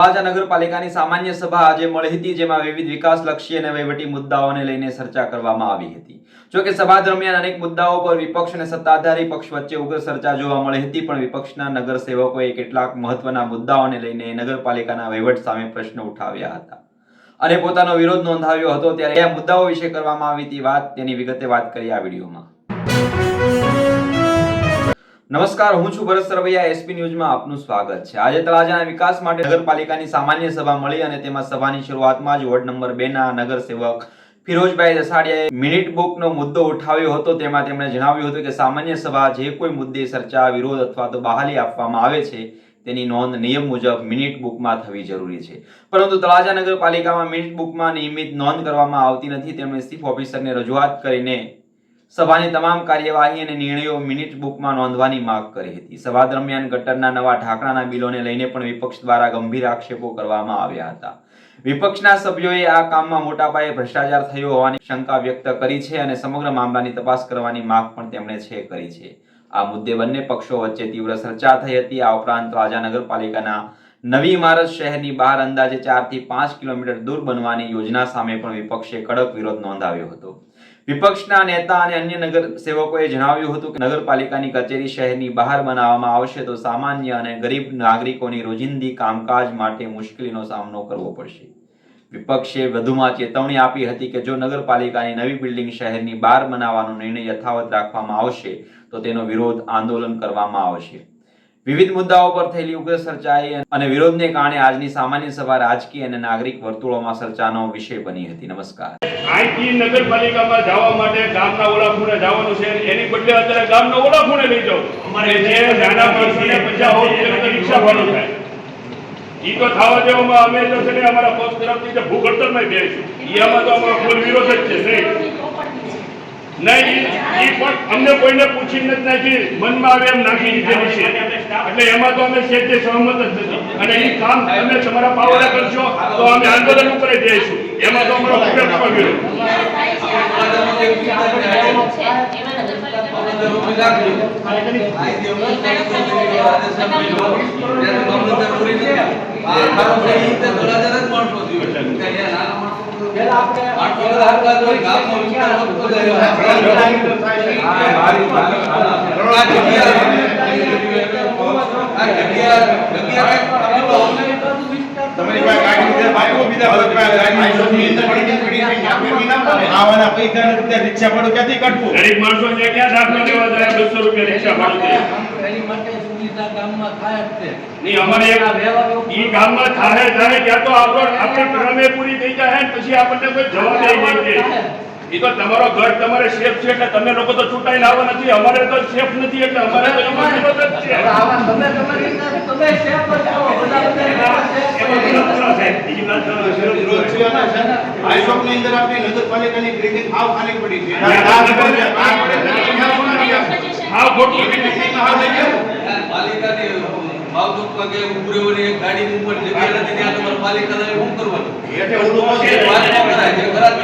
તળાજા નગરપાલિકાની સામાન્ય સભા આજે મળી હતી, જેમાં વિવિધ વિકાસલક્ષી અને વહીવટી મુદ્દાઓને લઈને ચર્ચા કરવામાં આવી હતી। જો કે સભા દરમિયાન અનેક મુદ્દાઓ પર વિપક્ષ અને સત્તાધારી પક્ષ વચ્ચે ઉગ્ર ચર્ચા જોવા મળી હતી, પણ વિપક્ષના નગરસેવકોએ કેટલાક મહત્વના મુદ્દાઓને લઈને નગરપાલિકાના વહીવટ સામે પ્રશ્ન ઉઠાવ્યા હતા અને પોતાનો વિરોધ નોંધાવ્યો હતો। ત્યારે આ મુદ્દાઓ વિશે કરવામાં આવી હતી વાત, તેની વિગતે વાત કરી આ વિડીયોમાં। નમસ્કાર, હું છું ભરત સરવૈયા, એસપી ન્યૂઝમાં આપનું સ્વાગત છે। આજે તળાજાના વિકાસ માટે નગરપાલિકાની સામાન્ય સભા મળી અને તેમાં સભાની શરૂઆતમાં જ વોર્ડ નંબર 2 ના નગરસેવક ફિરોજભાઈ દસાડિયાએ મિનિટ બુકનો મુદ્દો ઉઠાવ્યો હતો। તેમાં તેમણે જણાવ્યું હતું કે સામાન્ય સભા જે કોઈ મુદ્દે ચર્ચા, વિરોધ અથવા તો બહાલી આપવામાં આવે છે તેની નોંધ નિયમ મુજબ મિનિટ બુકમાં થવી જરૂરી છે, પરંતુ તળાજા નગરપાલિકામાં મિનિટ બુકમાં નિયમિત નોંધ કરવામાં આવતી નથી। તેમણે ચીફ ઓફિસરને રજૂઆત કરીને સભાની તમામ કાર્યવાહી અને નિર્ણયો મિનિટ બુકમાં નોંધવાની માંગ કરી હતી। સભા દરમિયાન ગટરના નવા ઢાંકણાના બિલોને લઈને પણ વિપક્ષ દ્વારા ગંભીર આક્ષેપો કરવામાં આવ્યા હતા। વિપક્ષના સભ્યોએ આ કામમાં મોટા પાયે ભ્રષ્ટાચાર થયો હોવાની શંકા વ્યક્ત કરી છે અને સમગ્ર મામલાની તપાસ કરવાની માંગ પણ તેમણે કરી છે। આ મુદ્દે બંને પક્ષો વચ્ચે તીવ્ર ચર્ચા થઈ હતી। આ ઉપરાંત તળાજા નગરપાલિકાના નવી ઇમારત શહેરની બહાર અંદાજે 4 થી 5 કિલોમીટર દૂર બનવાની યોજના સામે પણ વિપક્ષે કડક વિરોધ નોંધાવ્યો હતો। વિપક્ષના નેતા અને અન્ય નગરસેવકોએ જણાવ્યું હતું કે નગરપાલિકાની કચેરી શહેરની બહાર બનાવવામાં આવશે તો સામાન્ય અને ગરીબ નાગરિકોની રોજિંદી કામકાજ માટે મુશ્કેલીનો સામનો કરવો પડશે। વિપક્ષે વધુમાં ચેતવણી આપી હતી કે જો નગરપાલિકાની નવી બિલ્ડિંગ શહેરની બહાર બનાવવાનો નિર્ણય યથાવત રાખવામાં આવશે તો તેનો વિરોધ આંદોલન કરવામાં આવશે। વિવિધ મુદ્દાઓ પર થયેલી ઉગ્ર ચર્ચાએ અને વિરોધને કારણે આજની સામાન્ય સભા રાજકીય અને નાગરિક વર્તુળોમાં ચર્ચાનો વિષય બની હતી। નમસ્કાર। આઈટી નગરપાલિકામાં જવા માટે ગામના ઓલા ખૂણે જવાનું છે, એની બદલે અત્યારે ગામના ઓલા ખૂણે લઈ જાઓ। અમારે જે નાના માણસોને 50 હોય રિક્ષા ભાડું થાય ઈ તો થવા દેવામાં અમે તો છે ને અમારા પક્ષ તરફથી જે ભૂખ હડતાલમાં બેસીશું, ઈ આમાં તો અમારો કોઈ વિરોધ જ છે નહીં ઈ પણ અમને કોઈને પૂછી નથી નાખી, મનમાં આવે એમ નાખી દીધેલી છે, એટલે એમાં તો અમે છે તે સહમત જ નથી અને ઈ કામ તમે તમારા પાવરે કરશો તો અમે આંદોલન ઉપર જઈશું, એમાં તો અમારો પૂરેપૂરો વિરોધ। રિક્ષા ભાડું ક્યાંથી કાઢવું? ગરીબ માણસો ક્યાં દાખલો લેવા જાય 200 રૂપિયા રિક્ષા ભાડું? એની માટે સુવિધા ગામમાં થાય જ છે નહીં, અમારે ઈ ગામમાં થાય ત્યાં તો આપણે પ્રમે પૂરી થઈ જાય પછી આપણને કોઈ જવાબ નહીં દે। ઈ તો તમારો ઘર તમારે સેફ છે એટલે તમે લોકો તો છૂટાઈને આવવા નથી, અમારે તો સેફ નથી એટલે અમારે તો એમાં વિરોધ જ છે। આવા તમે તમારી રીતે તમે શેર પર જાઓ, બધા આઈશોપની અંદર આપણી નગરપાલિકાની બિલ્ડિંગ આવ ખાલી પડી છે। હા ખોટું પાલિકાની માવજત પગે ઉભરેવાની એક ગાડી ઉપર જગ્યા નથી, ત્યાં તમારે પાલિકાને શું કરવાનું? એટલે ઓલું વાત ન કરાય, જે ખરાબ